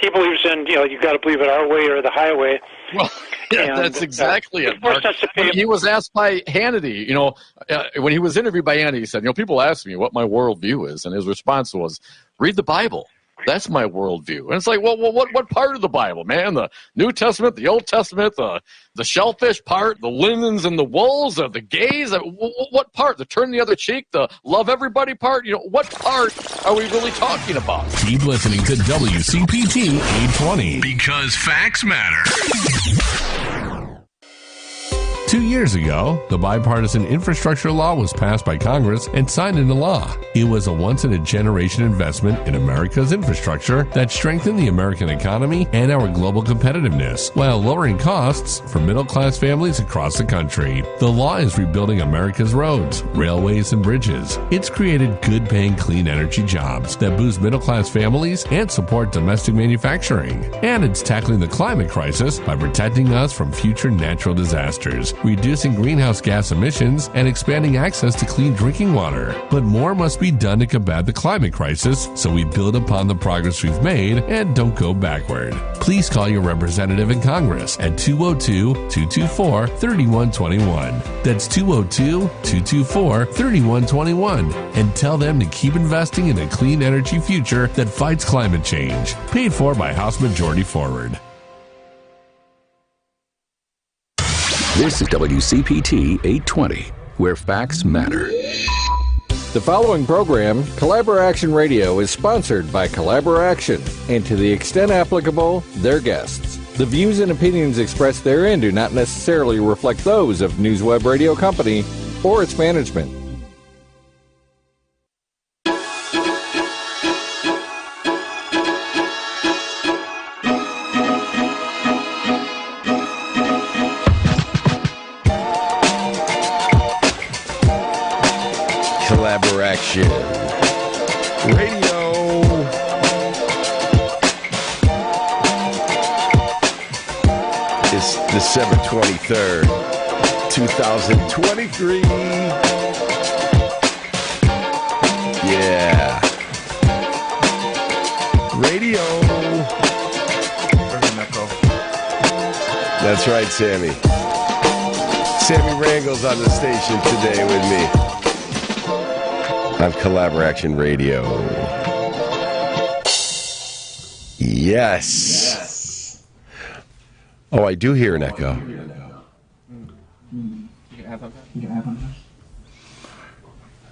He believes in, you got to believe it our way or the highway. Well, yeah, that's exactly it, Mark. He was asked by Hannity, when he was interviewed by Hannity, he said, people ask me what my worldview is, and his response was, read the Bible. That's my worldview. And it's like, well, what part of the Bible, man? The New Testament, the Old Testament, the shellfish part, the linens and the wools, the gays? What part? The turn the other cheek, the love everybody part? What part are we really talking about? Keep listening to WCPT 820. Because facts matter. 2 years ago, the bipartisan infrastructure law was passed by Congress and signed into law. It was a once-in-a-generation investment in America's infrastructure that strengthened the American economy and our global competitiveness, while lowering costs for middle-class families across the country. The law is rebuilding America's roads, railways, and bridges. It's created good-paying clean energy jobs that boost middle-class families and support domestic manufacturing. And it's tackling the climate crisis by protecting us from future natural disasters, reducing greenhouse gas emissions, and expanding access to clean drinking water. But more must be done to combat the climate crisis, so we build upon the progress we've made and don't go backward. Please call your representative in Congress at 202-224-3121. That's 202-224-3121. And tell them to keep investing in a clean energy future that fights climate change. Paid for by House Majority Forward. This is WCPT 820, where facts matter. The following program, Collaboraction Radio, is sponsored by Collaboraction, and to the extent applicable, their guests. The views and opinions expressed therein do not necessarily reflect those of NewsWeb Radio Company or its management. Collaboration Radio. It's December 23rd, 2023. Yeah. Radio. That's right, Sammy. Sammy Rangel's on the station today with me on Collaboration Radio. Yes. Oh, I do hear an echo.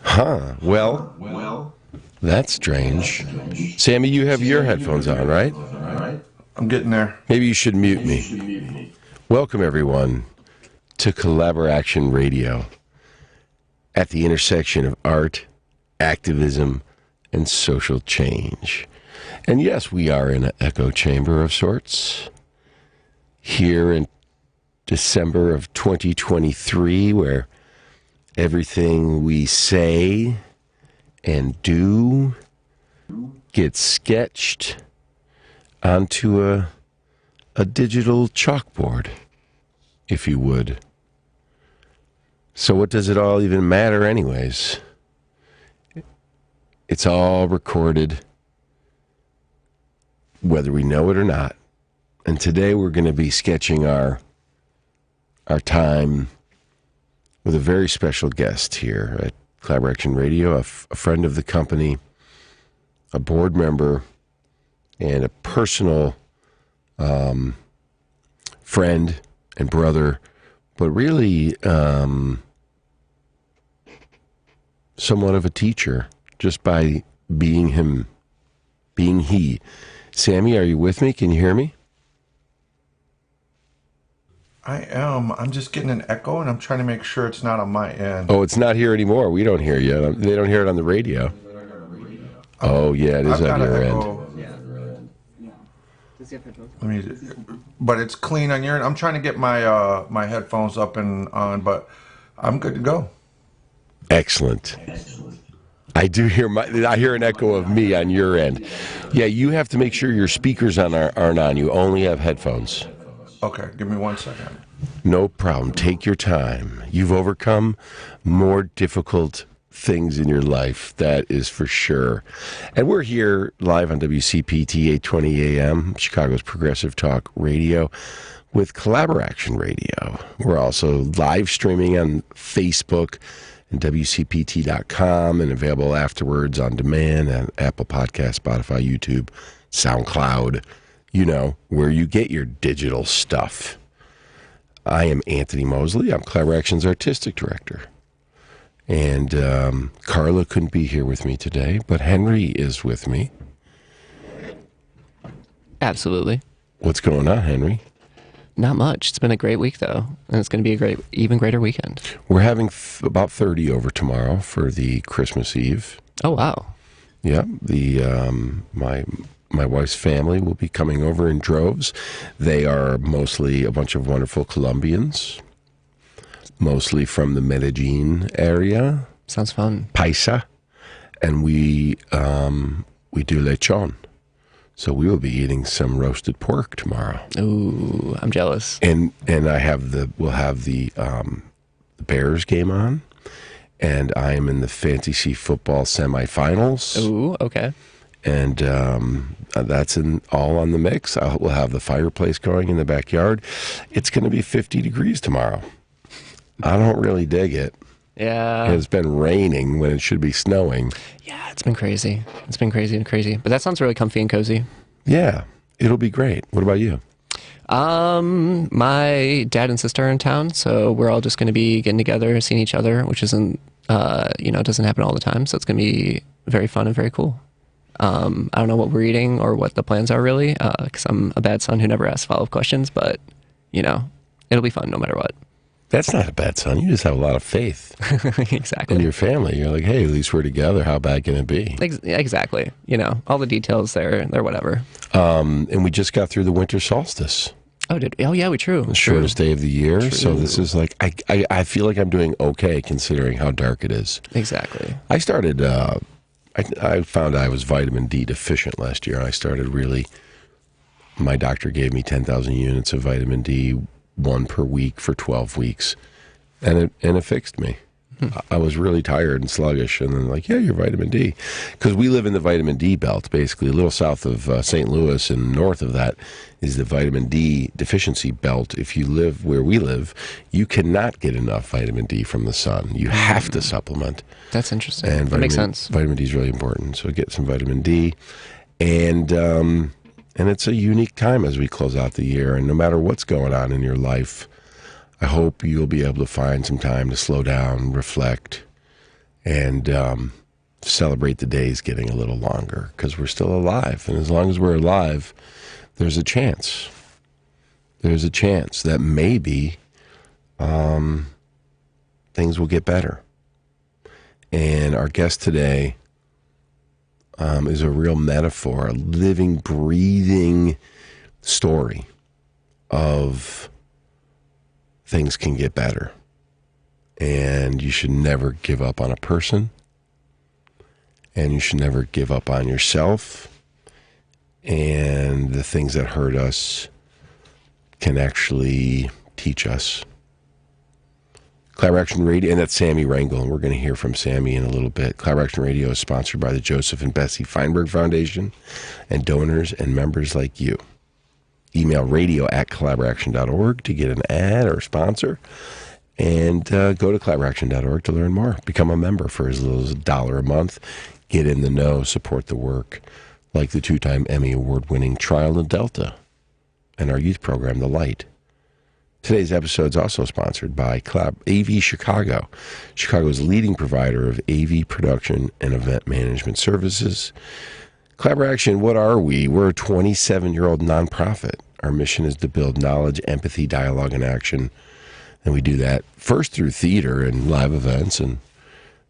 Huh. Well, that's strange. Sammy, you have your headphones on, right? I'm getting there. Maybe you should mute me. Welcome, everyone, to Collaboration Radio, at the intersection of art, activism, and social change. And yes, we are in an echo chamber of sorts here in December of 2023, where everything we say and do gets sketched onto a digital chalkboard, if you would. So what does it all even matter anyways? It's all recorded, whether we know it or not. And today we're going to be sketching our time with a very special guest here at Collaboration Radio, a friend of the company, a board member, and a personal friend and brother, but really somewhat of a teacher, just by being him, being he. Sammy, are you with me? Can you hear me? I am. I'm just getting an echo, and I'm trying to make sure it's not on my end. Oh, it's not here anymore. We don't hear you. They don't hear it on the radio. Oh, yeah, it is on your end. But it's clean on your end. I'm trying to get my my headphones up and on, but I'm good to go. Excellent. I do hear I hear an echo of me on your end. Yeah, you have to make sure your speakers aren't on. You only have headphones. Okay, give me 1 second. No problem. Take your time. You've overcome more difficult things in your life, that is for sure. And we're here live on WCPT 820 AM, Chicago's Progressive Talk Radio, with Collaboraction Radio. We're also live streaming on Facebook and WCPT.com and available afterwards on demand on Apple Podcasts, Spotify, YouTube, SoundCloud, you know, where you get your digital stuff. I am Anthony Mosley. I'm Collaboraction's Artistic Director. And Carla couldn't be here with me today, but Henry is with me. Absolutely. What's going on, Henry? Not much. It's been a great week, though, and it's going to be a even greater weekend. We're having about 30 over tomorrow for the Christmas Eve. Oh, wow. Yeah, my wife's family will be coming over in droves. They are mostly a bunch of wonderful Colombians, mostly from the Medellin area. Sounds fun. Paisa, and we do lechon. So we will be eating some roasted pork tomorrow. Ooh, I'm jealous. And we'll have the Bears game on, and I am in the fantasy football semifinals. Ooh, okay. And that's all on the mix. We'll have the fireplace going in the backyard. It's going to be 50 degrees tomorrow. I don't really dig it. Yeah. It's been raining when it should be snowing. Yeah, it's been crazy. It's been crazy and crazy. But that sounds really comfy and cozy. Yeah, it'll be great. What about you? My dad and sister are in town, so we're all just going to be getting together, seeing each other, which isn't, doesn't happen all the time. So it's going to be very fun and very cool. I don't know what we're eating or what the plans are really, because I'm a bad son who never asks follow-up questions, but, it'll be fun no matter what. That's not a bad son. You just have a lot of faith. Exactly. In your family. You're like, hey, at least we're together. How bad can it be? Exactly. All the details, they're whatever. And we just got through the winter solstice. Oh, yeah, true. The shortest day of the year. True. So this is like, I feel like I'm doing okay considering how dark it is. Exactly. I started, I found I was vitamin D deficient last year. I started my doctor gave me 10,000 units of vitamin D, 1 per week for 12 weeks, and it fixed me. I was really tired and sluggish, and then like, yeah, you're vitamin D. Because we live in the vitamin D belt, basically. A little south of St. Louis and north of that is the vitamin D deficiency belt. If you live where we live, you cannot get enough vitamin D from the sun. You have to supplement. That's interesting. And that makes sense. Vitamin D is really important, so get some vitamin D. And it's a unique time as we close out the year, and no matter what's going on in your life, I hope you'll be able to find some time to slow down, reflect, and celebrate the days getting a little longer, because we're still alive. And as long as we're alive, there's a chance. There's a chance that maybe things will get better. And our guest today is a real metaphor, a living, breathing story of things can get better. And you should never give up on a person. And you should never give up on yourself. And the things that hurt us can actually teach us. Collaboraction Radio, and that's Sammy Rangel, and we're going to hear from Sammy in a little bit. Collaboraction Radio is sponsored by the Joseph and Bessie Feinberg Foundation and donors and members like you. Email radio@collaboraction.org to get an ad or sponsor, and go to collaboraction.org to learn more. Become a member for as little as $1 a month. Get in the know, support the work, like the 2-time Emmy Award-winning Trial in Delta and our youth program, The Light. Today's episode is also sponsored by AV Chicago, Chicago's leading provider of AV production and event management services. Collaboration, what are we? We're a 27-year-old nonprofit. Our mission is to build knowledge, empathy, dialogue, and action. And we do that first through theater and live events, and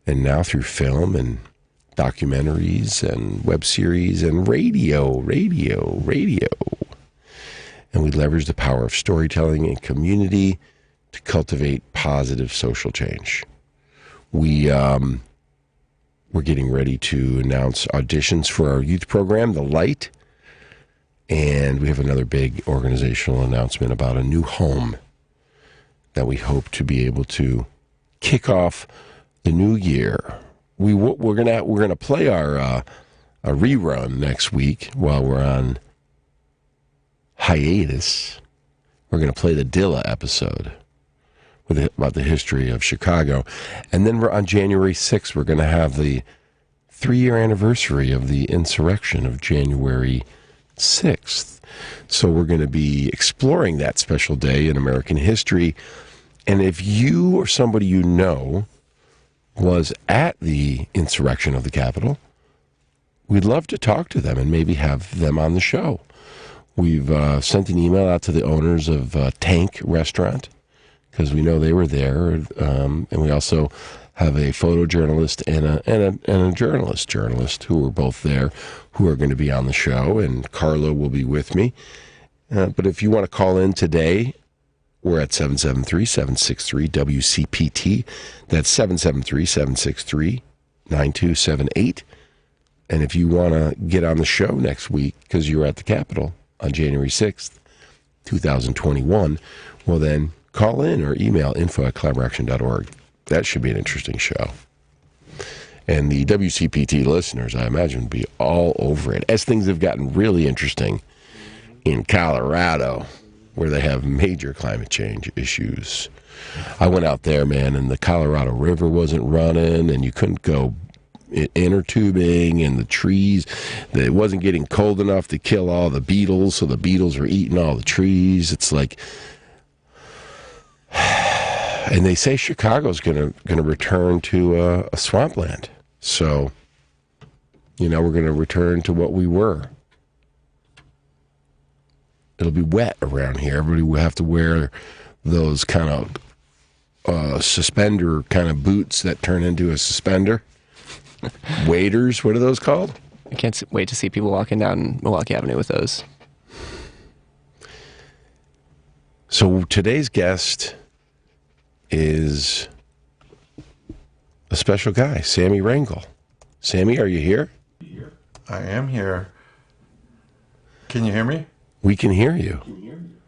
now through film and documentaries and web series and radio. And we leverage the power of storytelling and community to cultivate positive social change. We're getting ready to announce auditions for our youth program, The Light. And we have another big organizational announcement about a new home that we hope to be able to kick off the new year we're gonna play our a rerun next week while we're on hiatus. We're gonna play the Dilla episode about the history of Chicago, and then we're on January 6th. We're gonna have the 3-year anniversary of the insurrection of January 6th. So we're going to be exploring that special day in American history. And if you or somebody you know was at the insurrection of the Capitol, we'd love to talk to them and maybe have them on the show. We've sent an email out to the owners of Tank Restaurant because we know they were there. And we also have a photojournalist and a journalist who were both there, who are going to be on the show, and Carla will be with me. But if you want to call in today, we're at 773-763-WCPT. That's 773-763-9278. And if you want to get on the show next week because you're at the Capitol on January 6th, 2021, well then call in or email info@collaboraction.org. That should be an interesting show. And the WCPT listeners, I imagine, will be all over it, as things have gotten really interesting in Colorado, where they have major climate change issues. I went out there, man, and the Colorado River wasn't running, and you couldn't go inner tubing, and the trees, it wasn't getting cold enough to kill all the beetles, so the beetles were eating all the trees. It's like... And they say Chicago's going to return to a swampland. So, we're going to return to what we were. It'll be wet around here. Everybody will have to wear those kind of suspender kind of boots that turn into a suspender. Waders, what are those called? I can't wait to see people walking down Milwaukee Avenue with those. So today's guest is a special guy, Sammy Rangel. Sammy, are you here? I am here. Can you hear me? We can hear you.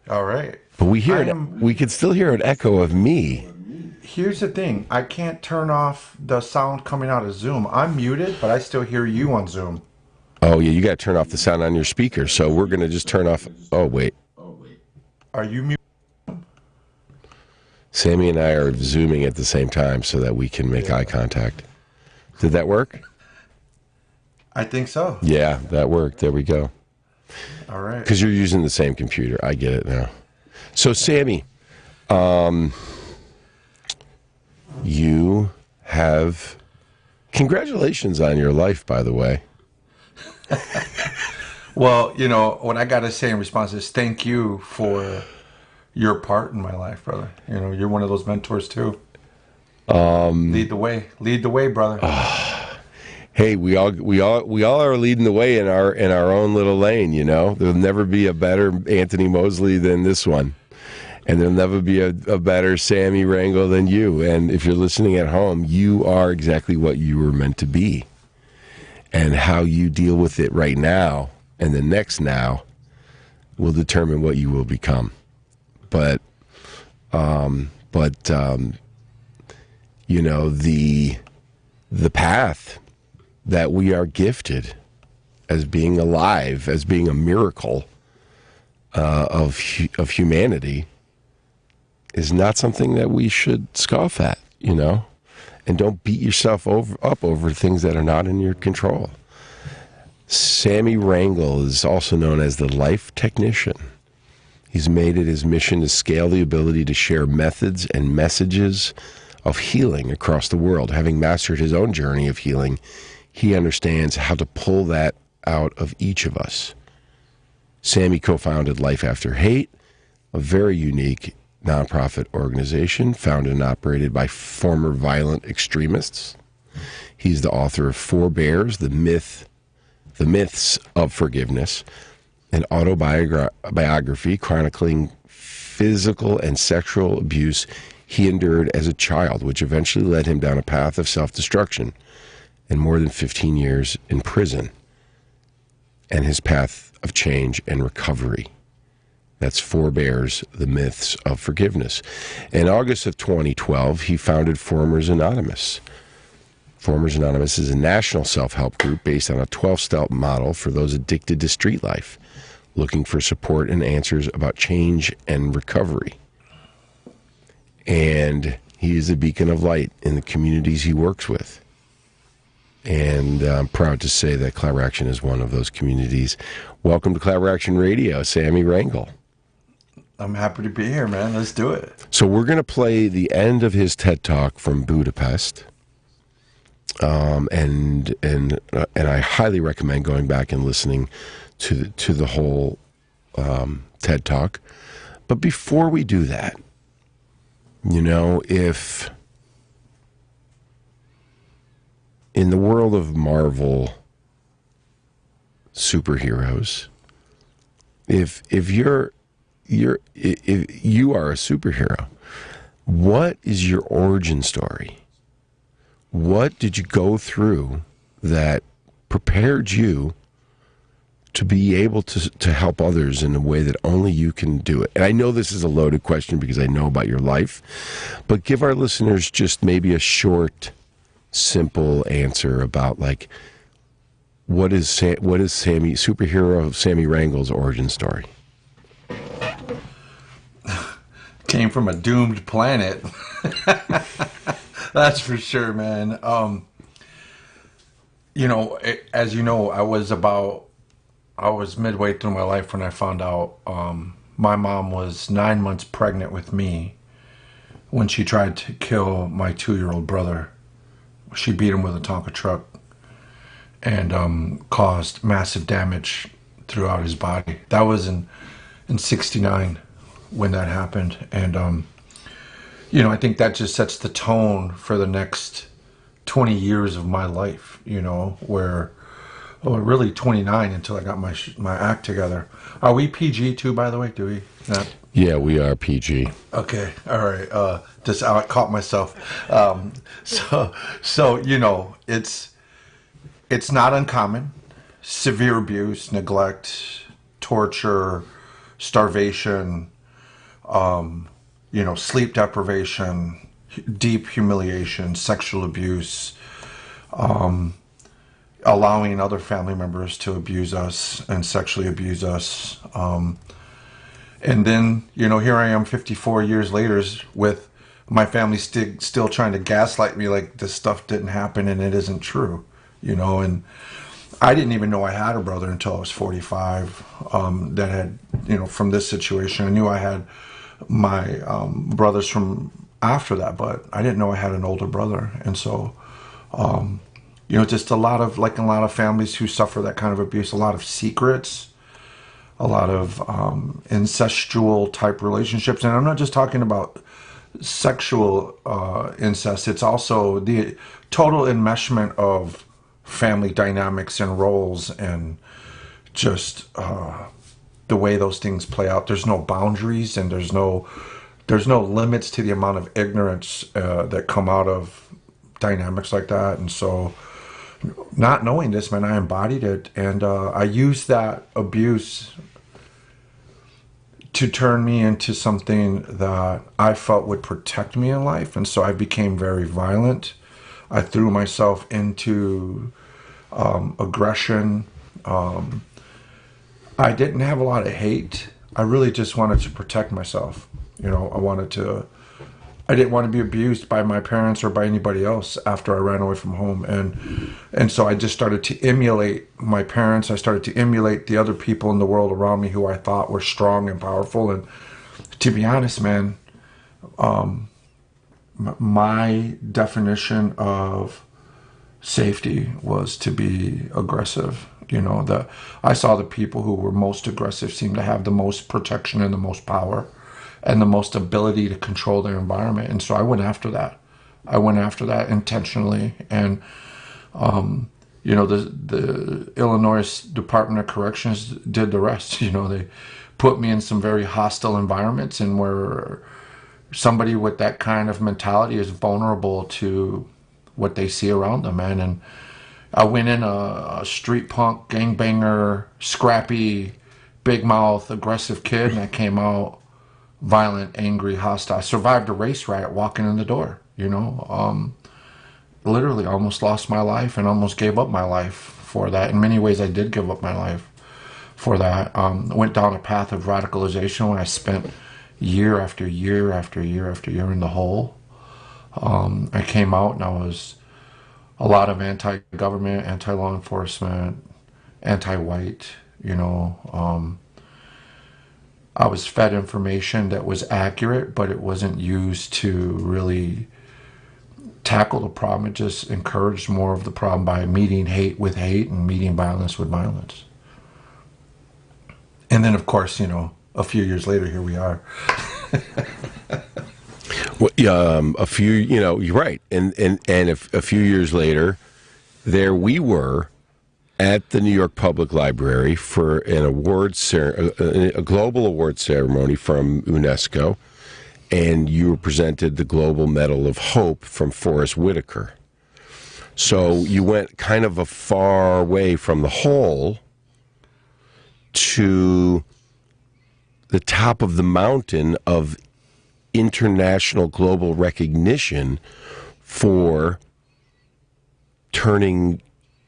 All right. But we can still hear an echo of me. Here's the thing. I can't turn off the sound coming out of Zoom. I'm muted, but I still hear you on Zoom. Oh, yeah, you got to turn off the sound on your speaker. So we're going to just turn off... Oh, wait. Are you muted? Sammy and I are Zooming at the same time so that we can make eye contact. Did that work? I think so. Yeah, that worked. There we go. All right. Because you're using the same computer. I get it now. So, Sammy, you have... Congratulations on your life, by the way. Well, what I got to say in response is thank you for... your part in my life, brother. You're one of those mentors too. Lead the way, brother. Hey, we all are leading the way in our own little lane. There'll never be a better Anthony Mosley than this one, and there'll never be a better Sammy Rangel than you. And if you're listening at home, you are exactly what you were meant to be, and how you deal with it right now and the next now will determine what you will become. But the path that we are gifted as being alive, as being a miracle of humanity, is not something that we should scoff at, And don't beat yourself up over things that are not in your control. Sammy Rangel is also known as the Life Technician. He's made it his mission to scale the ability to share methods and messages of healing across the world. Having mastered his own journey of healing, he understands how to pull that out of each of us. Sammy co-founded Life After Hate, a very unique nonprofit organization founded and operated by former violent extremists. He's the author of Four Bears, The Myths of Forgiveness, an autobiography chronicling physical and sexual abuse he endured as a child, which eventually led him down a path of self-destruction and more than 15 years in prison, and his path of change and recovery. That's Four Bears, The Myths of Forgiveness. In August of 2012, he founded Formers Anonymous, Performers Anonymous is a national self-help group based on a 12-step model for those addicted to street life, looking for support and answers about change and recovery. And he is a beacon of light in the communities he works with. And I'm proud to say that Collaboraction is one of those communities. Welcome to Collaboraction Radio, Sammy Rangel. I'm happy to be here, man. Let's do it. So we're going to play the end of his TED Talk from Budapest. And I highly recommend going back and listening to the whole TED Talk. But before we do that, you know, if in the world of Marvel superheroes, if you are a superhero, what is your origin story? What did you go through that prepared you to be able to help others in a way that only you can do it? And I know this is a loaded question because I know about your life, but give our listeners just maybe a short, simple answer about, like, what is superhero Sammy Rangel's origin story? Came from a doomed planet. That's for sure, man. You know, as you know, I was midway through my life when I found out my mom was 9 months pregnant with me when she tried to kill my 2-year-old brother. She beat him with a Tonka truck and caused massive damage throughout his body. That was in '69 when that happened. And, you know, I think that just sets the tone for the next 20 years of my life, you know, where, well, really 29 until I got my act together. Are we PG too, by the way? Do we not? Yeah, we are PG. Okay. All right. Just I caught myself. So, you know, it's not uncommon. Severe abuse, neglect, torture, starvation, you know, sleep deprivation, deep humiliation, sexual abuse, allowing other family members to abuse us and sexually abuse us. And then, you know, here I am 54 years later with my family still trying to gaslight me like this stuff didn't happen and it isn't true, you know. And I didn't even know I had a brother until I was 45 that had, you know, from this situation. I knew I had my brothers from after that, but I didn't know I had an older brother. And so, you know, just a lot of families who suffer that kind of abuse, a lot of secrets, a lot of incestual type relationships. And I'm not just talking about sexual incest. It's also the total enmeshment of family dynamics and roles and just the way those things play out. There's no boundaries and there's no limits to the amount of ignorance that come out of dynamics like that. And so, not knowing this, man, I embodied it, and I used that abuse to turn me into something that I felt would protect me in life. And so I became very violent. I threw myself into aggression. I didn't have a lot of hate. I really just wanted to protect myself. You know, I didn't want to be abused by my parents or by anybody else after I ran away from home. And so I just started to emulate my parents. I started to emulate the other people in the world around me who I thought were strong and powerful. And to be honest, man, my definition of safety was to be aggressive. You know, I saw the people who were most aggressive seem to have the most protection and the most power and the most ability to control their environment. And so I went after that. I went after that intentionally. And, you know, the Illinois Department of Corrections did the rest. You know, they put me in some very hostile environments, and where somebody with that kind of mentality is vulnerable to what they see around them, man. And I went in a street punk, gangbanger, scrappy, big mouth, aggressive kid, and I came out violent, angry, hostile. I survived a race riot walking in the door, you know. literally almost lost my life and almost gave up my life for that. In many ways, I did give up my life for that. I went down a path of radicalization when I spent year after year after year after year in the hole. I came out and I was a lot of anti-government, anti-law enforcement, anti-white, I was fed information that was accurate, but it wasn't used to really tackle the problem. It just encouraged more of the problem by meeting hate with hate and meeting violence with violence. And then, of course, a few years later, here we are. Well, you're right. And a few years later, there we were at the New York Public Library for an a global award ceremony from UNESCO, and you were presented the Global Medal of Hope from Forrest Whitaker. So you went kind of a far way from the hole to the top of the mountain of international global recognition for turning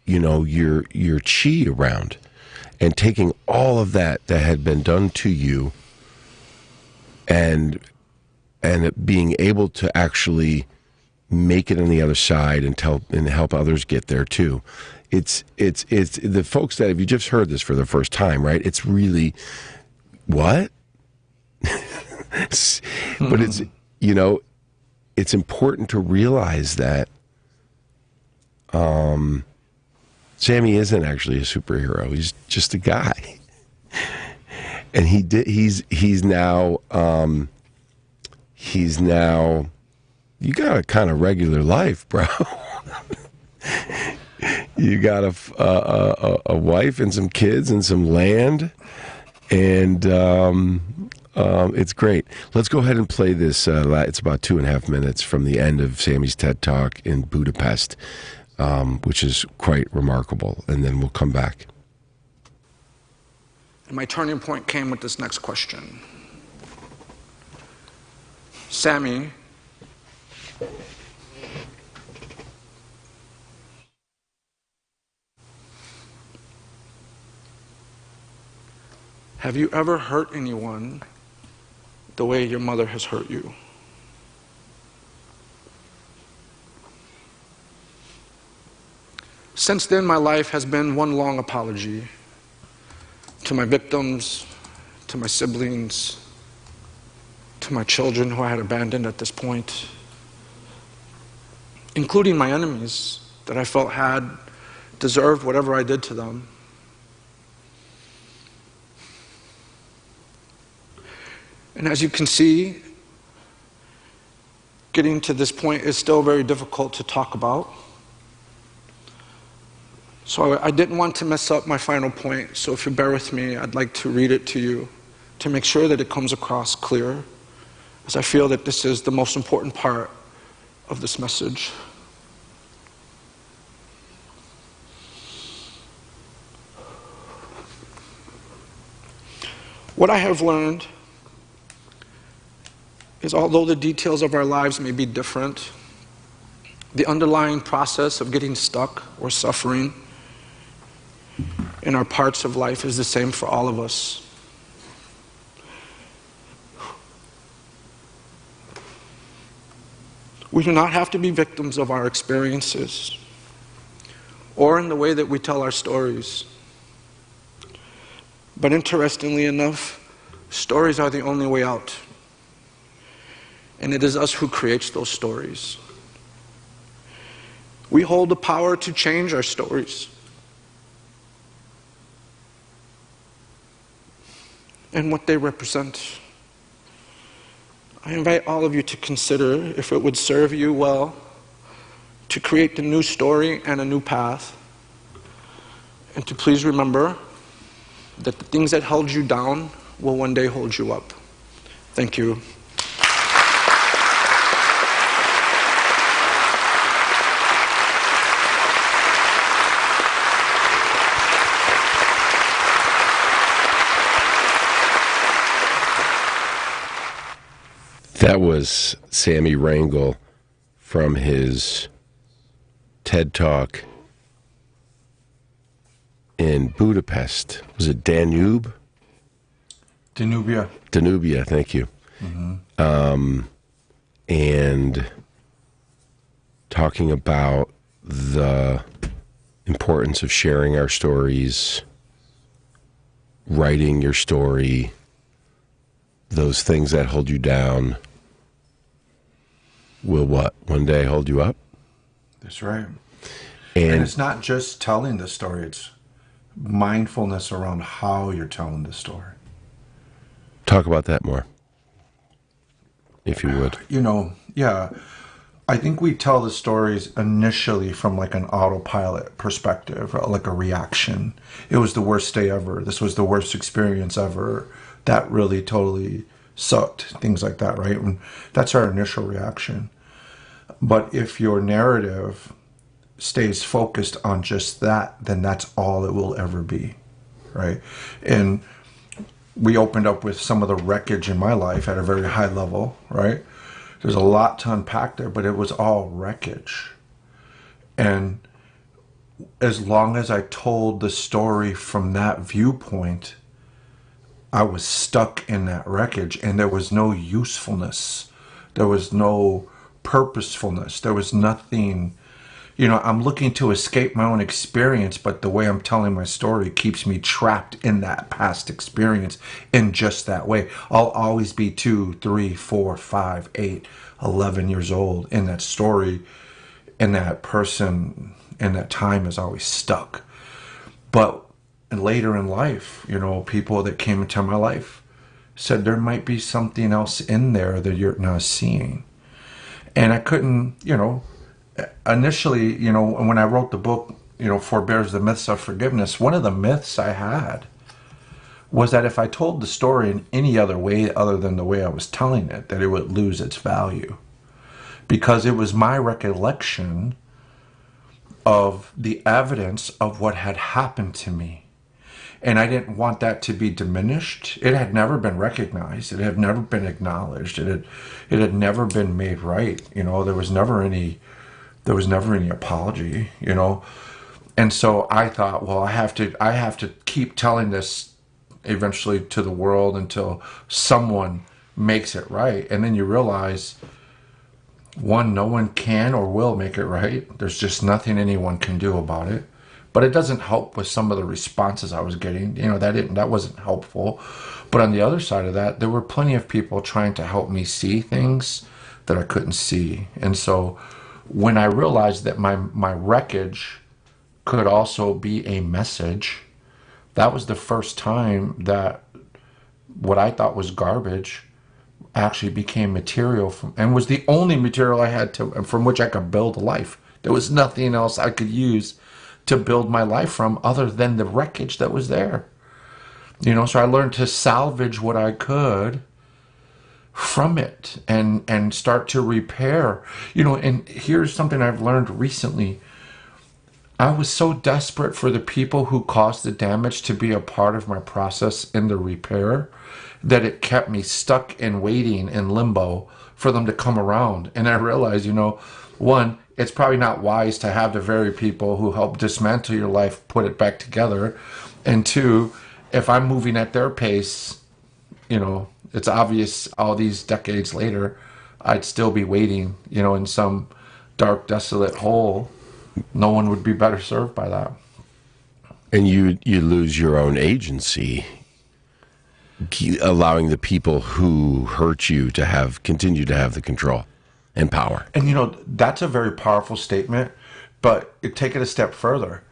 your chi around and taking all of that had been done to you and being able to actually make it on the other side and help others get there too. It's the folks that, if you just heard this for the first time, right? It's really what? But it's important to realize that Sammy isn't actually a superhero. He's just a guy, and he's now you got a kind of regular life, bro. You got a wife and some kids and some land, and it's great. Let's go ahead and play this. It's about 2.5 minutes from the end of Sammy's TED Talk in Budapest, which is quite remarkable, and then we'll come back. And my turning point came with this next question. Sammy, have you ever hurt anyone the way your mother has hurt you? Since then, my life has been one long apology to my victims, to my siblings, to my children who I had abandoned at this point, including my enemies that I felt had deserved whatever I did to them. And as you can see, getting to this point is still very difficult to talk about. So I didn't want to mess up my final point, so if you bear with me, I'd like to read it to you to make sure that it comes across clear, as I feel that this is the most important part of this message. What I have learned is, although the details of our lives may be different, the underlying process of getting stuck or suffering in our parts of life is the same for all of us. We do not have to be victims of our experiences or in the way that we tell our stories. But interestingly enough, stories are the only way out. And it is us who creates those stories. We hold the power to change our stories. And what they represent. I invite all of you to consider if it would serve you well to create a new story and a new path. And to please remember that the things that held you down will one day hold you up. Thank you. That was Sammy Rangel from his TED Talk in Budapest. Was it Danube? Danubia. Danubia, thank you. And talking about the importance of sharing our stories, writing your story, those things that hold you down will what? One day hold you up? That's right. And it's not just telling the story, it's mindfulness around how you're telling the story. Talk about that more, if you would. Yeah. I think we tell the stories initially from like an autopilot perspective, like a reaction. It was the worst day ever. This was the worst experience ever. That really totally sucked. Things like that, right? And that's our initial reaction. But if your narrative stays focused on just that, then that's all it will ever be, right? And we opened up with some of the wreckage in my life at a very high level, right? There's a lot to unpack there, but it was all wreckage. And as long as I told the story from that viewpoint, I was stuck in that wreckage, and there was no usefulness. There was no purposefulness. There was nothing. I'm looking to escape my own experience, but the way I'm telling my story keeps me trapped in that past experience in just that way. I'll always be 2, 3, 4, 5, 8, 11 years old in that story, and that person and that time is always stuck. But later in life, people that came into my life said there might be something else in there that you're not seeing. And I couldn't, initially, when I wrote the book, Forbears the Myths of Forgiveness, one of the myths I had was that if I told the story in any other way other than the way I was telling it, that it would lose its value. Because it was my recollection of the evidence of what had happened to me. And I didn't want that to be diminished. It had never been recognized. It had never been acknowledged. It had never been made right. There was never any apology, And so I thought, well, I have to keep telling this eventually to the world until someone makes it right. And then you realize, one, no one can or will make it right. There's just nothing anyone can do about it. But it doesn't help with some of the responses I was getting. That wasn't helpful. But on the other side of that, there were plenty of people trying to help me see things that I couldn't see. And so when I realized that my wreckage could also be a message, that was the first time that what I thought was garbage actually became material and was the only material I had from which I could build a life. There was nothing else I could use to build my life from other than the wreckage that was there. So I learned to salvage what I could from it and start to repair. And here's something I've learned recently. I was so desperate for the people who caused the damage to be a part of my process in the repair that it kept me stuck and waiting in limbo for them to come around. And I realized, one, it's probably not wise to have the very people who help dismantle your life put it back together. And two, if I'm moving at their pace, it's obvious all these decades later, I'd still be waiting, in some dark, desolate hole. No one would be better served by that. And you lose your own agency, allowing the people who hurt you to continue to have the control and power. And that's a very powerful statement, but take it a step further.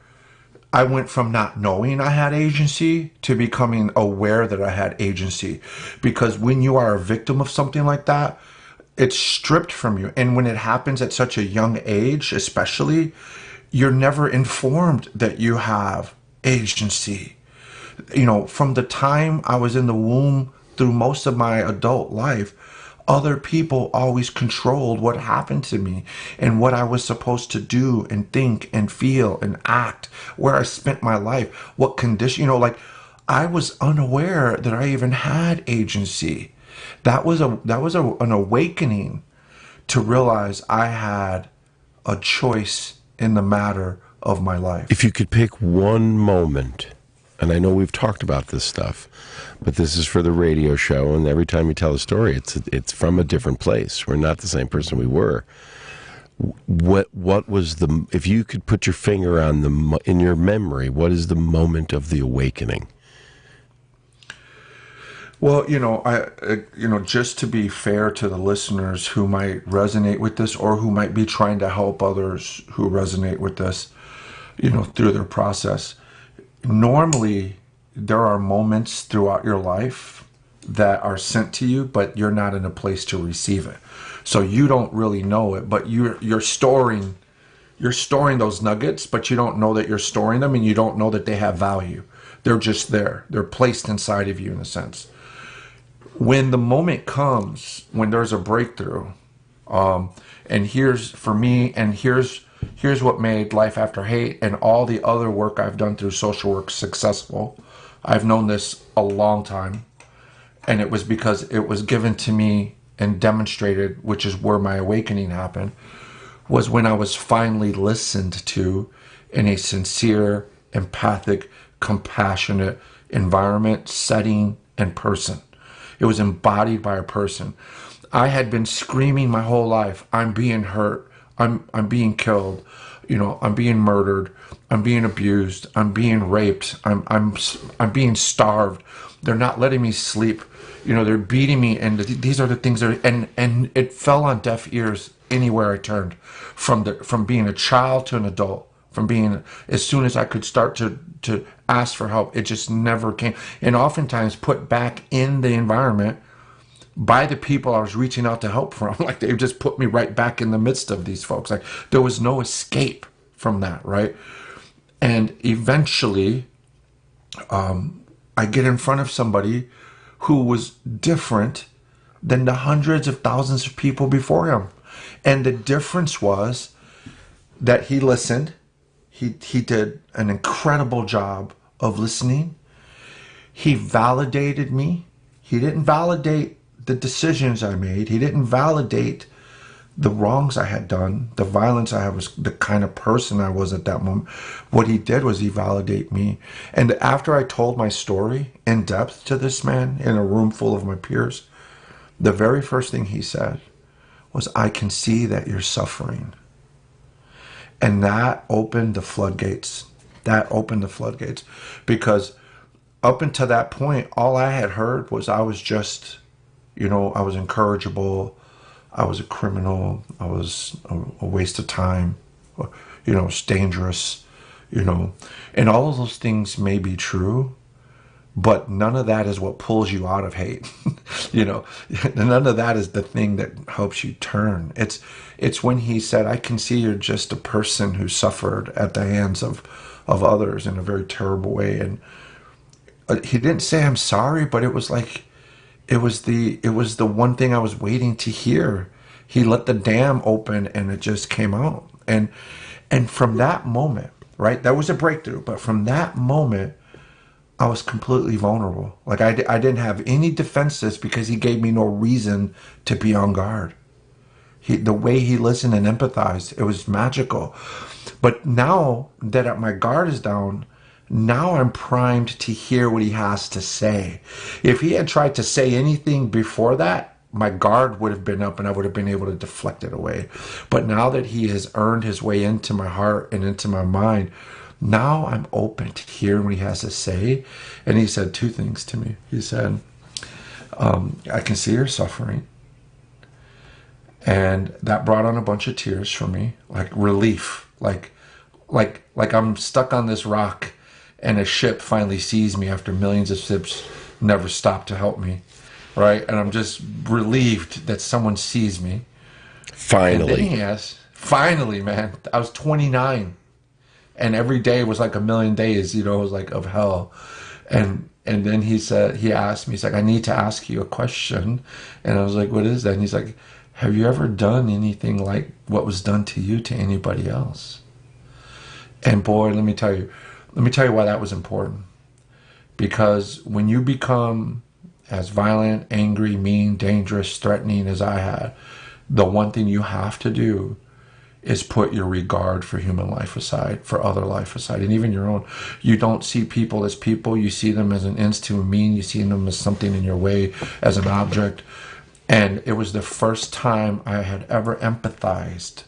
I went from not knowing I had agency to becoming aware that I had agency. Because when you are a victim of something like that, it's stripped from you. And when it happens at such a young age, especially, you're never informed that you have agency. From the time I was in the womb through most of my adult life, other people always controlled what happened to me and what I was supposed to do and think and feel and act, where I spent my life, what condition, I was unaware that I even had agency. That was an awakening to realize I had a choice in the matter of my life. If you could pick one moment, and I know we've talked about this stuff, but this is for the radio show, and every time you tell a story, it's from a different place. We're not the same person we were. What was the, if you could put your finger on in your memory, what is the moment of the awakening? Well, just to be fair to the listeners who might resonate with this, or who might be trying to help others who resonate with this, through their process. Normally, there are moments throughout your life that are sent to you, but you're not in a place to receive it. So you don't really know it, but you're storing those nuggets, but you don't know that you're storing them, and you don't know that they have value. They're just there. They're placed inside of you in a sense. When the moment comes, when there's a breakthrough, and here's what made Life After Hate and all the other work I've done through social work successful. I've known this a long time, and it was because it was given to me and demonstrated, which is where my awakening happened, was when I was finally listened to in a sincere, empathic, compassionate environment, setting, and person. It was embodied by a person. I had been screaming my whole life, I'm being hurt, I'm being killed, I'm being murdered, I'm being abused, I'm being raped, I'm being starved. They're not letting me sleep. They're beating me, and these are the things that and it fell on deaf ears anywhere I turned, from being a child to an adult, from being, as soon as I could start to ask for help, it just never came. And oftentimes put back in the environment by the people I was reaching out to help from. Like, they just put me right back in the midst of these folks. Like, there was no escape from that, right? And eventually, I get in front of somebody who was different than the hundreds of thousands of people before him. And the difference was that he listened. He did an incredible job of listening. He validated me. He didn't validate the decisions I made. He didn't validate the wrongs I had done, the violence I was, the kind of person I was at that moment. What he did was he validated me. And after I told my story in depth to this man in a room full of my peers, the very first thing he said was, I can see that you're suffering. And that opened the floodgates. Because up until that point, all I had heard was I was just, I was incorrigible. I was a criminal. I was a waste of time. It was dangerous, And all of those things may be true, but none of that is what pulls you out of hate. None of that is the thing that helps you turn. It's when he said, I can see you're just a person who suffered at the hands of others in a very terrible way. And he didn't say I'm sorry, but it was like, it was the one thing I was waiting to hear. He let the dam open and it just came out. And from that moment, right, that was a breakthrough. But from that moment, I was completely vulnerable. Like, I didn't have any defenses because he gave me no reason to be on guard. The way he listened and empathized, it was magical. But now that my guard is down, now I'm primed to hear what he has to say. If he had tried to say anything before that, my guard would have been up and I would have been able to deflect it away. But now that he has earned his way into my heart and into my mind, now I'm open to hearing what he has to say. And he said two things to me. He said, I can see you're suffering. And that brought on a bunch of tears for me, like relief, like I'm stuck on this rock and a ship finally sees me after millions of ships never stopped to help me, right? And I'm just relieved that someone sees me. Finally. And then he asked, finally, man, I was 29. And every day was like a million days, it was like of hell. And then he asked me, he's like, I need to ask you a question. And I was like, what is that? And he's like, have you ever done anything like what was done to you to anybody else? And boy, let me tell you why that was important. Because when you become as violent, angry, mean, dangerous, threatening as I had, the one thing you have to do is put your regard for human life aside, for other life aside, and even your own. You don't see people as people. You see them as an instrument mean. You see them as something in your way, as an object. And it was the first time I had ever empathized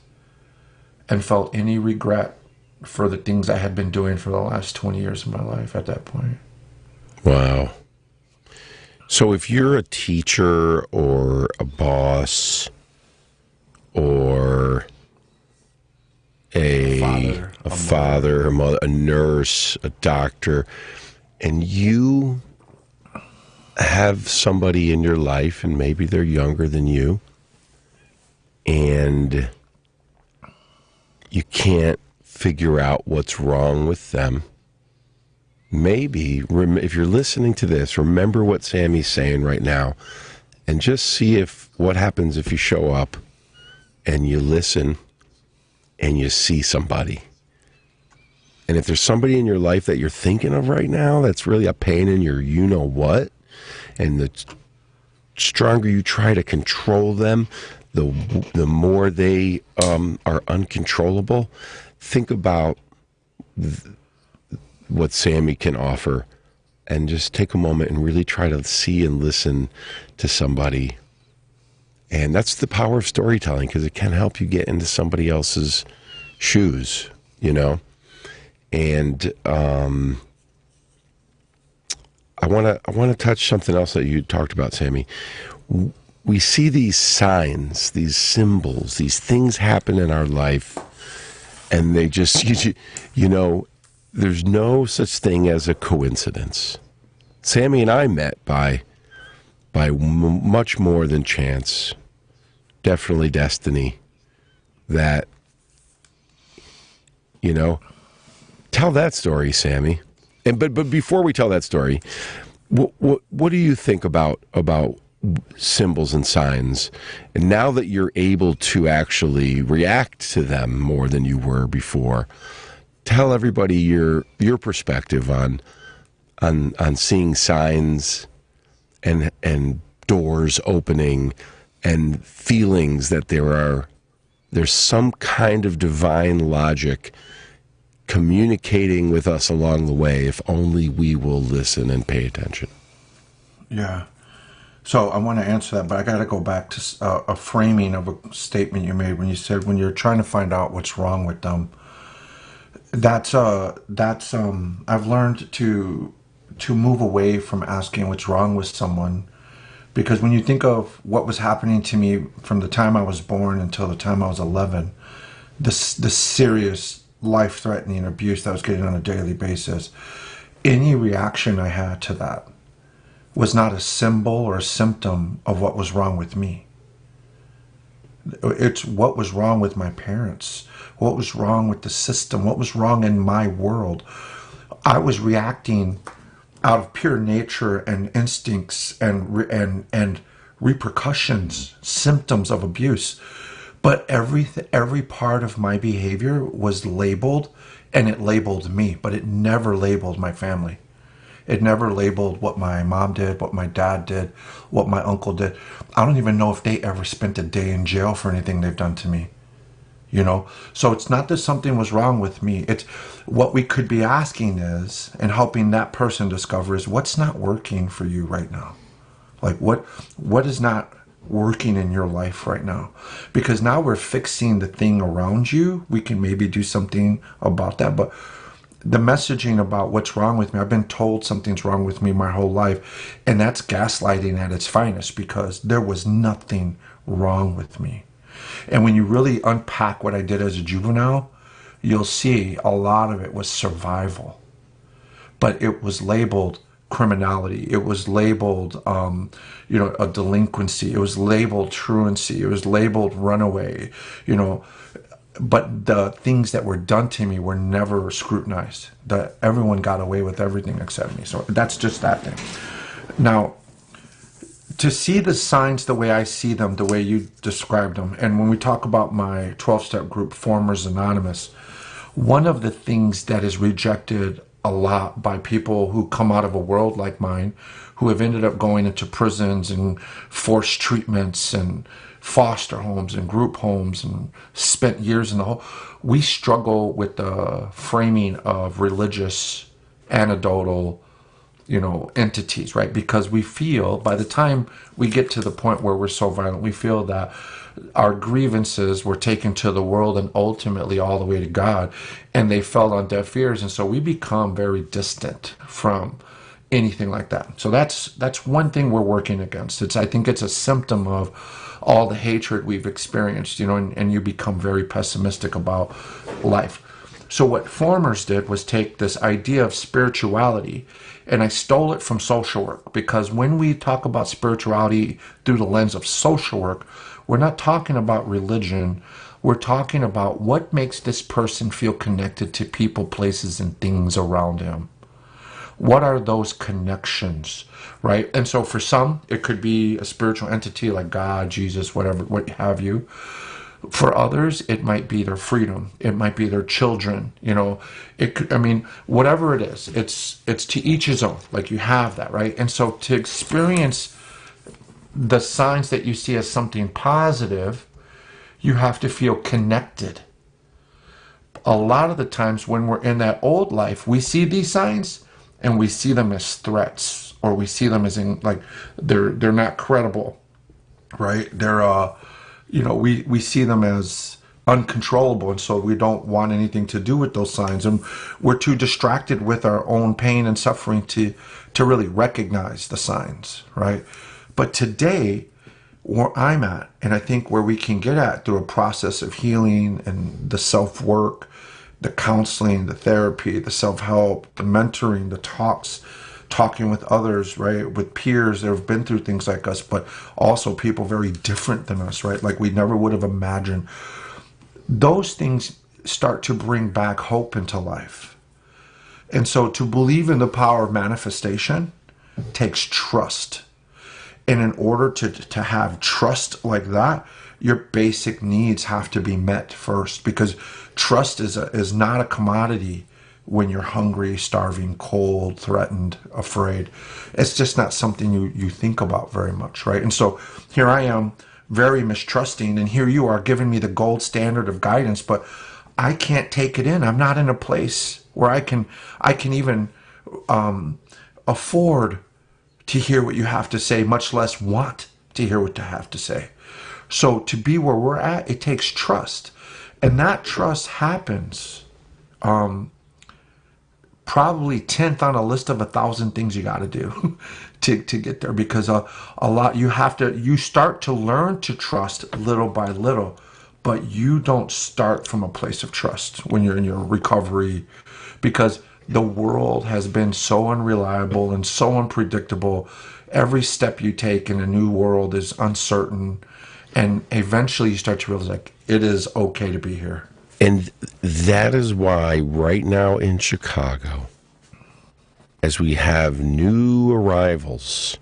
and felt any regret for the things I had been doing for the last 20 years of my life at that point. Wow. So if you're a teacher or a boss or a father, a mother, a nurse, a doctor, and you have somebody in your life, and maybe they're younger than you, and you can't figure out what's wrong with them, maybe, if you're listening to this, remember what Sammy's saying right now, and just see what happens if you show up and you listen and you see somebody. And if there's somebody in your life that you're thinking of right now that's really a pain in your you-know-what, and the stronger you try to control them, the more they are uncontrollable, think about what Sammy can offer, and just take a moment and really try to see and listen to somebody. And that's the power of storytelling, because it can help you get into somebody else's shoes, you know? And I want to touch something else that you talked about, Sammy. We see these signs, these symbols, these things happen in our life, and they just, you know, there's no such thing as a coincidence. Sammy and I met by much more than chance, definitely destiny. That, you know, tell that story, Sammy. And but before we tell that story, what do you think about symbols and signs, and now that you're able to actually react to them more than you were before? Tell everybody your perspective on seeing signs and doors opening and feelings that there's some kind of divine logic communicating with us along the way, if only we will listen and pay attention. Yeah. So I want to answer that, but I got to go back to a framing of a statement you made when you said when you're trying to find out what's wrong with them. That's I've learned to move away from asking what's wrong with someone, because when you think of what was happening to me from the time I was born until the time I was 11, the serious life-threatening abuse that I was getting on a daily basis, any reaction I had to that was not a symbol or a symptom of what was wrong with me. It's what was wrong with my parents, what was wrong with the system, what was wrong in my world. I was reacting out of pure nature and instincts and repercussions, symptoms of abuse. But every part of my behavior was labeled, and it labeled me, but it never labeled my family. It never labeled what my mom did, what my dad did, what my uncle did. I don't even know if they ever spent a day in jail for anything they've done to me. You know? So it's not that something was wrong with me. It's what we could be asking is, and helping that person discover, is what's not working for you right now? Like what is not working in your life right now? Because now we're fixing the thing around you. We can maybe do something about that, but the messaging about what's wrong with me, I've been told something's wrong with me my whole life, and that's gaslighting at its finest, because there was nothing wrong with me. And when you really unpack what I did as a juvenile, you'll see a lot of it was survival, but it was labeled criminality. It was labeled, a delinquency. It was labeled truancy. It was labeled runaway, But the things that were done to me were never scrutinized. Everyone got away with everything except me. So that's just that thing. Now, to see the signs the way I see them, the way you described them, and when we talk about my 12-step group, Formers Anonymous, one of the things that is rejected a lot by people who come out of a world like mine, who have ended up going into prisons and forced treatments and foster homes and group homes and spent years in the hole. We struggle with the framing of religious, anecdotal, entities, right? Because we feel by the time we get to the point where we're so violent, we feel that our grievances were taken to the world and ultimately all the way to God, and they fell on deaf ears, and so we become very distant from anything like that. So that's one thing we're working against. I think it's a symptom of all the hatred we've experienced, and you become very pessimistic about life. So what Formers did was take this idea of spirituality, and I stole it from social work, because when we talk about spirituality through the lens of social work, we're not talking about religion. We're talking about what makes this person feel connected to people, places, and things around him. What are those connections, right? And so for some, it could be a spiritual entity like God, Jesus, whatever, what have you. For others, it might be their freedom. It might be their children. It could, whatever it is, it's to each his own. Like, you have that, right? And so to experience the signs that you see as something positive, you have to feel connected. A lot of the times when we're in that old life, we see these signs and we see them as threats, or we see them as they're not credible, right? They're we see them as uncontrollable, and so we don't want anything to do with those signs, and we're too distracted with our own pain and suffering to really recognize the signs, right? But today, where I'm at, and I think where we can get at through a process of healing and the self-work, the counseling, the therapy, the self-help, the mentoring, the talking with others, right, with peers that have been through things like us, but also people very different than us, right, like we never would have imagined. Those things start to bring back hope into life. And so to believe in the power of manifestation takes trust. And in order to have trust like that, your basic needs have to be met first, because trust is not a commodity when you're hungry, starving, cold, threatened, afraid. It's just not something you think about very much, right? And so here I am, very mistrusting, and here you are giving me the gold standard of guidance, but I can't take it in. I'm not in a place where I can even afford to hear what you have to say, much less want to hear what you have to say. So to be where we're at, it takes trust. And that trust happens probably 10th on a list of 1,000 things you got to do to get there, because a lot you start to learn to trust little by little, but you don't start from a place of trust when you're in your recovery, because the world has been so unreliable and so unpredictable. Every step you take in a new world is uncertain, and eventually you start to realize, like, it is okay to be here. And that is why right now in Chicago, as we have new arrivals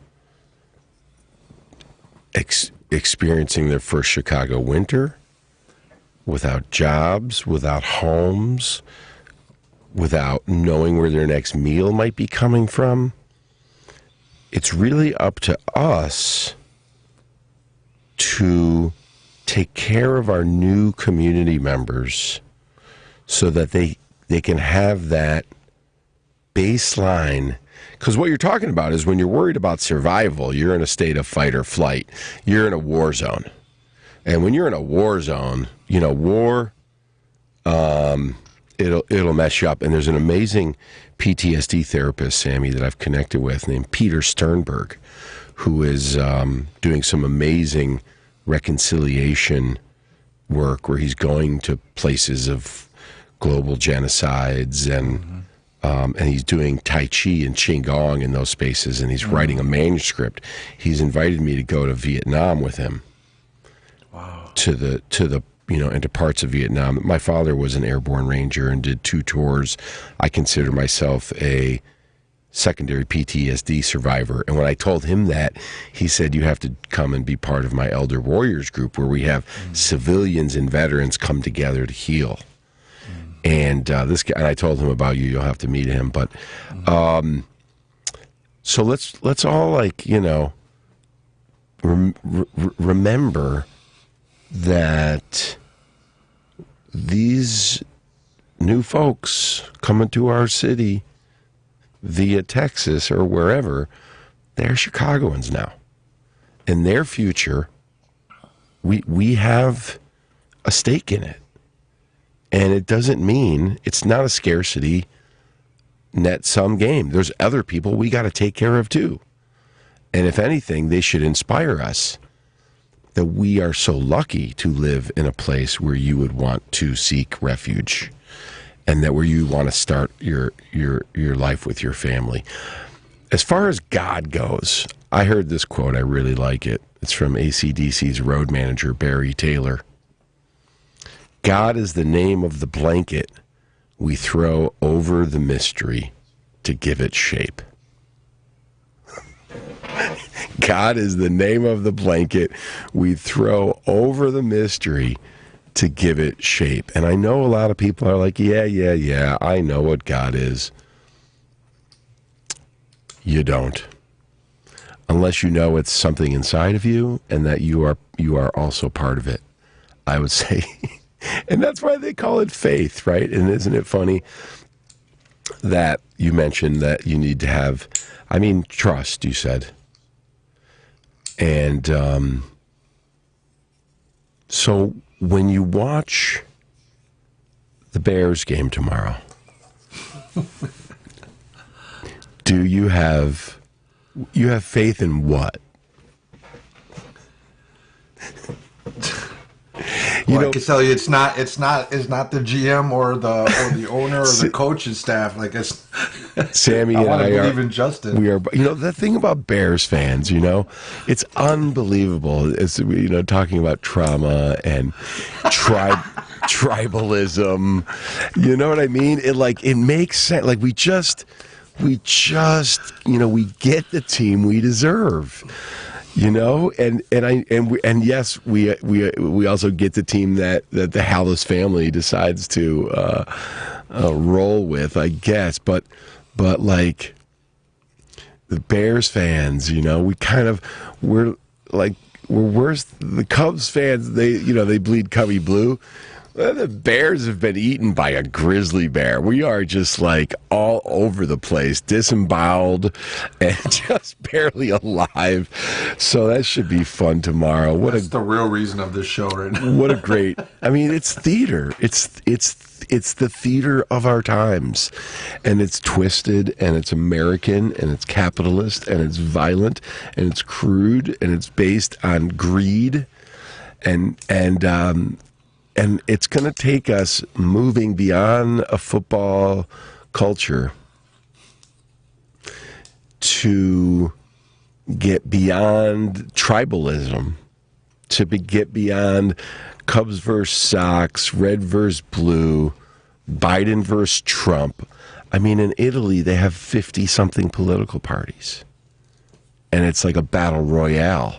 experiencing their first Chicago winter, without jobs, without homes, without knowing where their next meal might be coming from, it's really up to us to take care of our new community members so that they can have that baseline. Because what you're talking about is when you're worried about survival, you're in a state of fight or flight. You're in a war zone. And when you're in a war zone, war, it'll mess you up. And there's an amazing PTSD therapist, Sammy, that I've connected with named Peter Sternberg, who is doing some amazing reconciliation work where he's going to places of global genocides and he's doing Tai Chi and Qigong in those spaces, and he's writing a manuscript. He's invited me to go to Vietnam with him. Wow. To the into parts of Vietnam. My father was an airborne ranger and did 2 tours. I consider myself a secondary PTSD survivor. And when I told him that, he said, you have to come and be part of my Elder Warriors group, where we have civilians and veterans come together to heal. And this guy, and I told him about you. You'll have to meet him. But so let's all, like, you know, remember that these new folks coming to our city via Texas or wherever, they're Chicagoans now. In their future, we have a stake in it. And it doesn't mean, it's not a scarcity net sum game. There's other people we got to take care of too. And if anything, they should inspire us that we are so lucky to live in a place where you would want to seek refuge, and that where you want to start your life with your family. As far as God goes, I heard this quote. I really like it. It's from AC/DC's road manager, Barry Taylor. God is the name of the blanket we throw over the mystery to give it shape. God is the name of the blanket we throw over the mystery to give it shape. And I know a lot of people are like, yeah, I know what God is. You don't. Unless you know it's something inside of you and that you are also part of it, I would say. And that's why they call it faith, right? And isn't it funny that you mentioned that you need to have, trust, you said. And so when you watch the Bears game tomorrow, do you have faith in what? I can tell you, it's not the GM or the owner or the coaching staff. Like, it's Sammy I and I believe in Justin. We are. The thing about Bears fans, it's unbelievable. It's talking about trauma and tribalism. You know what I mean? It makes sense. Like we get the team we deserve. And yes, we also get the team that the Hallis family decides to roll with, I guess. But like the Bears fans, we're worse. The Cubs fans, they bleed Cubby blue. The Bears have been eaten by a grizzly bear. We are just like all over the place, disemboweled and just barely alive. So that should be fun tomorrow. That's the real reason of this show right now. What a great, it's theater. It's the theater of our times. And it's twisted, and it's American, and it's capitalist, and it's violent, and it's crude, and it's based on greed. And it's going to take us moving beyond a football culture to get beyond tribalism, to get beyond Cubs versus Sox, red versus blue, Biden versus Trump. In Italy, they have 50-something political parties. And it's like a battle royale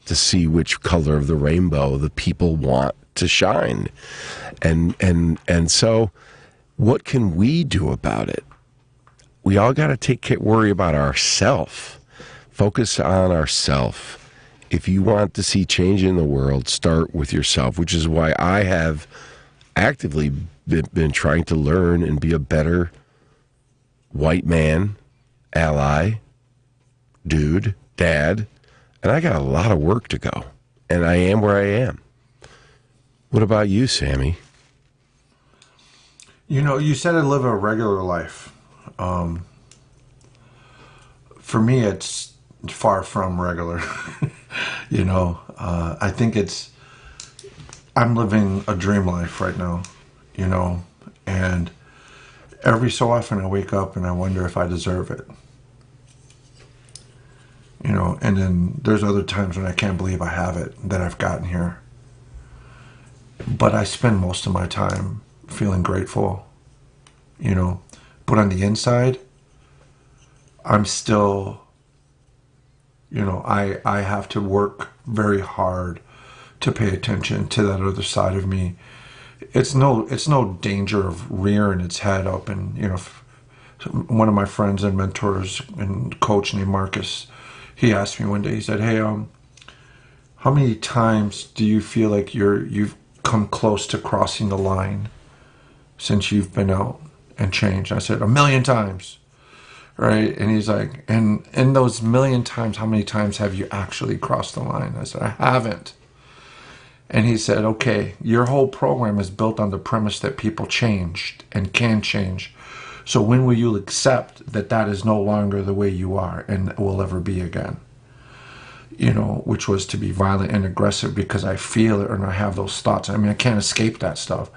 to see which color of the rainbow the people want to shine. And so what can we do about it? We all got to worry about ourselves. Focus on ourselves. If you want to see change in the world, start with yourself, which is why I have actively been trying to learn and be a better white man, ally, dude, dad, and I got a lot of work to go, and I am where I am. What about you, Sammy? You said I live a regular life. For me, it's far from regular. I think I'm living a dream life right now, and every so often I wake up and I wonder if I deserve it. And then there's other times when I can't believe I have it, that I've gotten here. But I spend most of my time feeling grateful, But on the inside, I'm still, I have to work very hard to pay attention to that other side of me. it's no danger of rearing its head up. And one of my friends and mentors and coach named Marcus, he asked me one day, he said, hey, how many times do you feel like you've come close to crossing the line since you've been out and changed? I said, 1,000,000 times. Right? And he's like, and in those 1,000,000 times, how many times have you actually crossed the line? I said, I haven't. And he said, okay, your whole program is built on the premise that people changed and can change. So when will you accept that is no longer the way you are and will ever be again? Which was to be violent and aggressive because I feel it and I have those thoughts. I mean, I can't escape that stuff.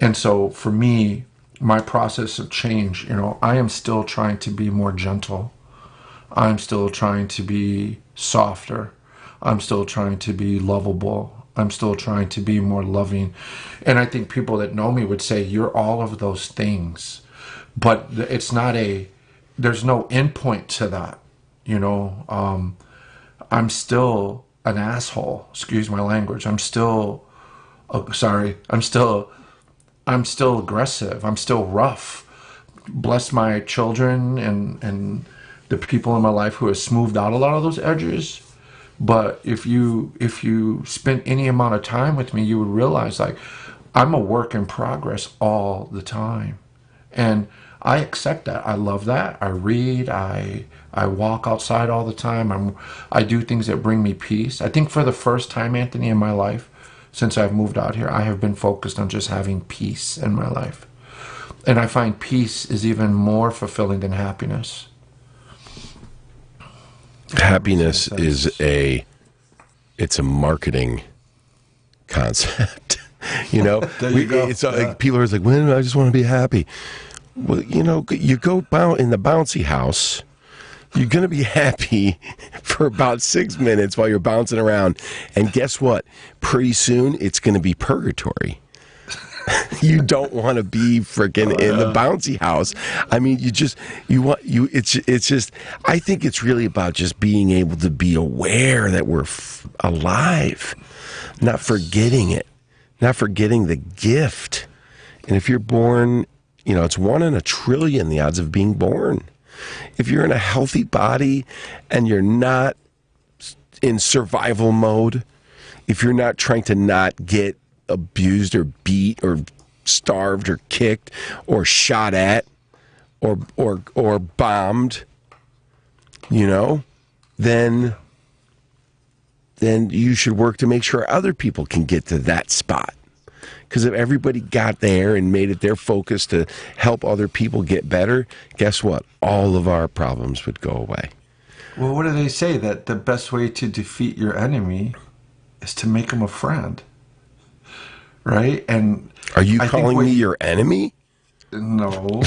And so for me, my process of change, I am still trying to be more gentle. I'm still trying to be softer. I'm still trying to be lovable. I'm still trying to be more loving. And I think people that know me would say, you're all of those things. But it's not there's no endpoint to that. I'm still an asshole. Excuse my language. I'm still aggressive. I'm still rough. Bless my children and the people in my life who have smoothed out a lot of those edges. But if you spent any amount of time with me, you would realize I'm a work in progress all the time. And I accept that. I love that. I read. I walk outside all the time. I do things that bring me peace. I think for the first time, Anthony, in my life, since I've moved out here, I have been focused on just having peace in my life. And I find peace is even more fulfilling than happiness. Happiness is it's a marketing concept. There you go. It's like people are like, well, I just want to be happy. Well, you go in the bouncy house, you're going to be happy for about 6 minutes while you're bouncing around. And guess what? Pretty soon it's going to be purgatory. You don't want to be freaking in the bouncy house. I mean, it's just, I think it's really about just being able to be aware that we're alive, not forgetting it, not forgetting the gift. And if you're born, it's 1 in a trillion, the odds of being born. If you're in a healthy body and you're not in survival mode, if you're not trying to not get abused or beat or starved or kicked or shot at or bombed, then you should work to make sure other people can get to that spot. Because if everybody got there and made it their focus to help other people get better, guess what? All of our problems would go away. Well, what do they say? That the best way to defeat your enemy is to make him a friend. Right? And are you calling me your enemy? No.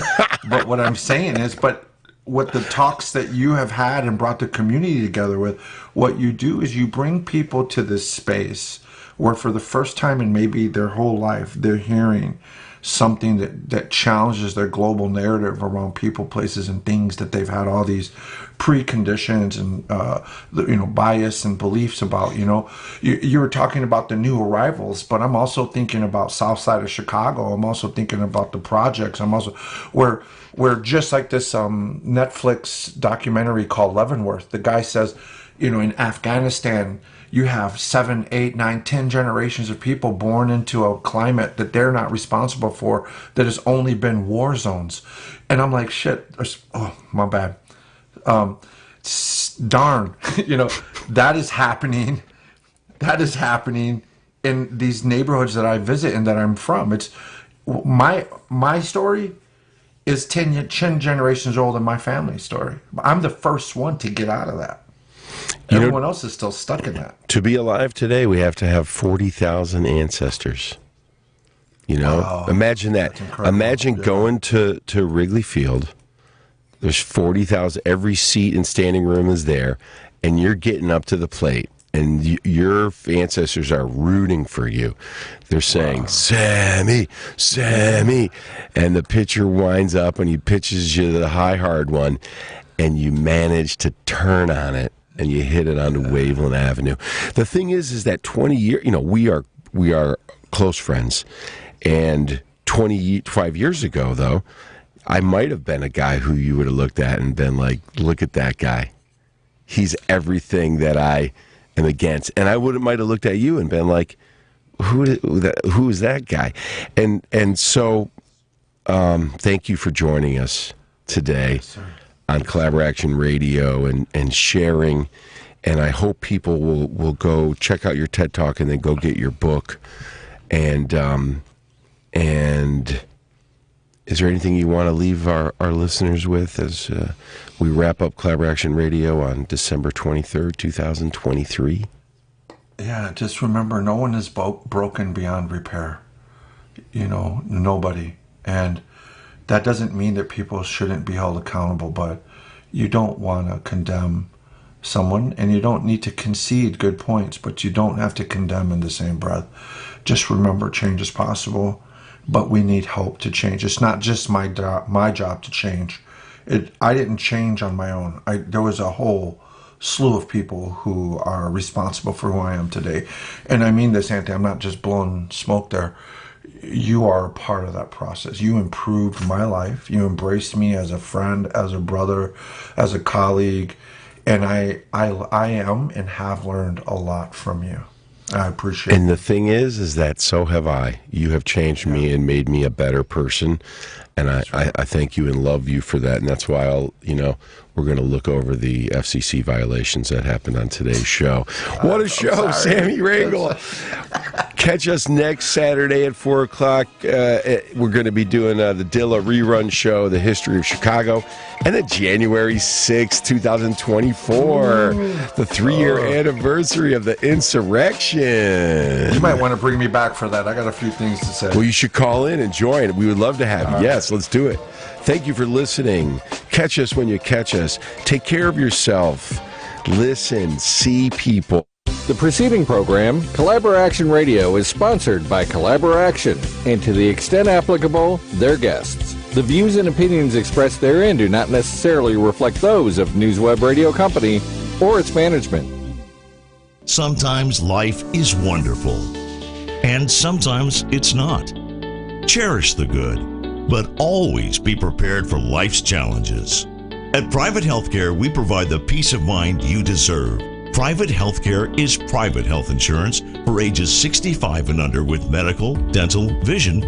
But what I'm saying is, what the talks that you have had and brought the community together with, what you do is you bring people to this space where for the first time in maybe their whole life, they're hearing something that challenges their global narrative around people, places, and things that they've had all these preconditions and bias and beliefs about. You were talking about the new arrivals, but I'm also thinking about South Side of Chicago. I'm also thinking about the projects. I'm also where just like this Netflix documentary called Leavenworth, the guy says, in Afghanistan, you have 7, 8, 9, 10 generations of people born into a climate that they're not responsible for, that has only been war zones. And I'm like, shit, my bad. Darn, that is happening. That is happening in these neighborhoods that I visit and that I'm from. It's my story is 10 generations older than my family's story. I'm the first one to get out of that. Everyone else is still stuck in that. To be alive today, we have to have 40,000 ancestors. Wow, imagine that. Imagine going to Wrigley Field. There's 40,000. Every seat and standing room is there, and you're getting up to the plate, and your ancestors are rooting for you. They're saying, wow, Sammy, Sammy. And the pitcher winds up, and he pitches you the high, hard one, and you manage to turn on it. And you hit it onto Waveland Avenue. The thing is that 20 years, we are close friends. And 25 years ago, though, I might have been a guy who you would have looked at and been like, look at that guy. He's everything that I am against. And I might have looked at you and been like, who is that guy? And so thank you for joining us today on Collaboraction Radio and sharing. And I hope people will go check out your TED Talk and then go get your book. And is there anything you want to leave our listeners with as we wrap up Collaboration Radio on December 23rd, 2023? Yeah, just remember, no one is broken beyond repair. Nobody. And that doesn't mean that people shouldn't be held accountable, but you don't want to condemn someone, and you don't need to concede good points, but you don't have to condemn in the same breath. Just remember, change is possible, but we need help to change. It's not just my job to change. I didn't change on my own. There was a whole slew of people who are responsible for who I am today. And I mean this, Anthony, I'm not just blowing smoke there. You are a part of that process. You improved my life. You embraced me as a friend, as a brother, as a colleague. And I am and have learned a lot from you. I appreciate it. And the thing is that so have I. You have changed me and made me a better person. And I thank you and love you for that. And that's why we're going to look over the FCC violations that happened on today's show. What a show, Sammy Rangel. Catch us next Saturday at 4 o'clock. We're going to be doing the Dilla rerun show, The History of Chicago. And then January 6, 2024, the 3-year anniversary of the insurrection. You might want to bring me back for that. I got a few things to say. Well, you should call in and join. We would love to have you. Yes, let's do it. Thank you for listening. Catch us when you catch us. Take care of yourself. Listen, see people. The preceding program, Collaboraction Radio, is sponsored by Collaboraction, and to the extent applicable, their guests. The views and opinions expressed therein do not necessarily reflect those of NewsWeb Radio Company or its management. Sometimes life is wonderful, and sometimes it's not. Cherish the good, but always be prepared for life's challenges. At Private Healthcare, we provide the peace of mind you deserve. Private Healthcare is private health insurance for ages 65 and under with medical, dental, vision,